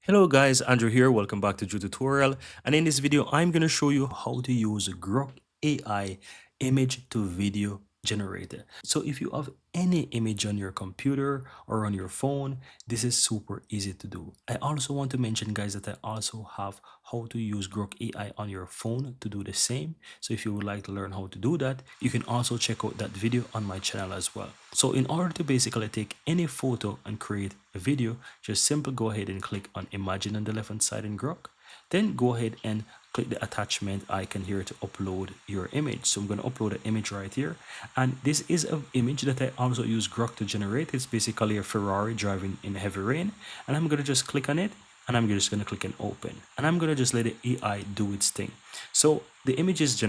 Hello guys, Andrew here. Welcome back to Drew Tutorial. And in this video, I'm going to show you how to use Grok AI image to video generator. So if you have any image on your computer or on your phone, this is super easy to do. I also want to mention guys that I also have how to use Grok AI on your phone to do the same. So if you would like to learn how to do that, you can also check out that video on my channel as well. So in order to basically take any photo and create a video, just simply go ahead and click on imagine on the left hand side in Grok. Then go ahead and click the attachment icon here to upload your image. So I'm going to upload an image right here. And this is an image that I also use Grok to generate. It's basically a Ferrari driving in heavy rain. And I'm going to just click on it. And I'm just going to click on open. And I'm going to just let the AI do its thing. So the images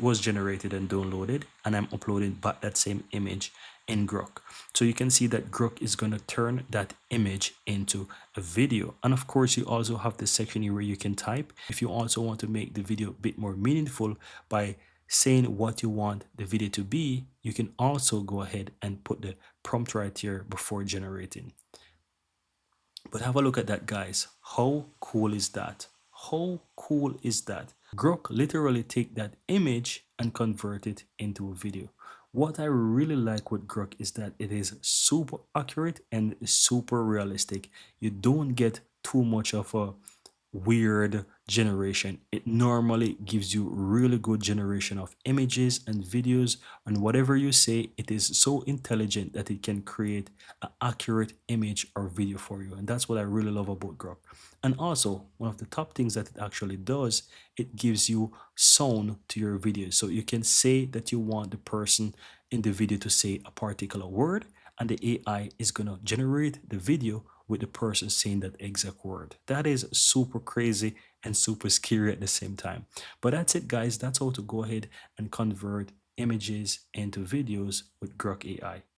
was generated and downloaded. And I'm uploading back that same image in Grok. So you can see that Grok is going to turn that image into a video. And of course, you also have the section here where you can type. If you also want to make the video a bit more meaningful by saying what you want the video to be, you can also go ahead and put the prompt right here before generating. But have a look at that, guys. How cool is that? How cool is that? Grok literally take that image and convert it into a video. What I really like with Grok is that it is super accurate and super realistic. You don't get too much of a weird generation. It normally gives you really good generation of images and videos, and whatever you say, it is so intelligent that it can create an accurate image or video for you. And that's what I really love about Grok. And also, one of the top things that it actually does, it gives you sound to your video. So you can say that you want the person in the video to say a particular word, and the AI is going to generate the video with the person saying that exact word. That is super crazy and super scary at the same time. But that's it, guys. That's how to go ahead and convert images into videos with Grok AI.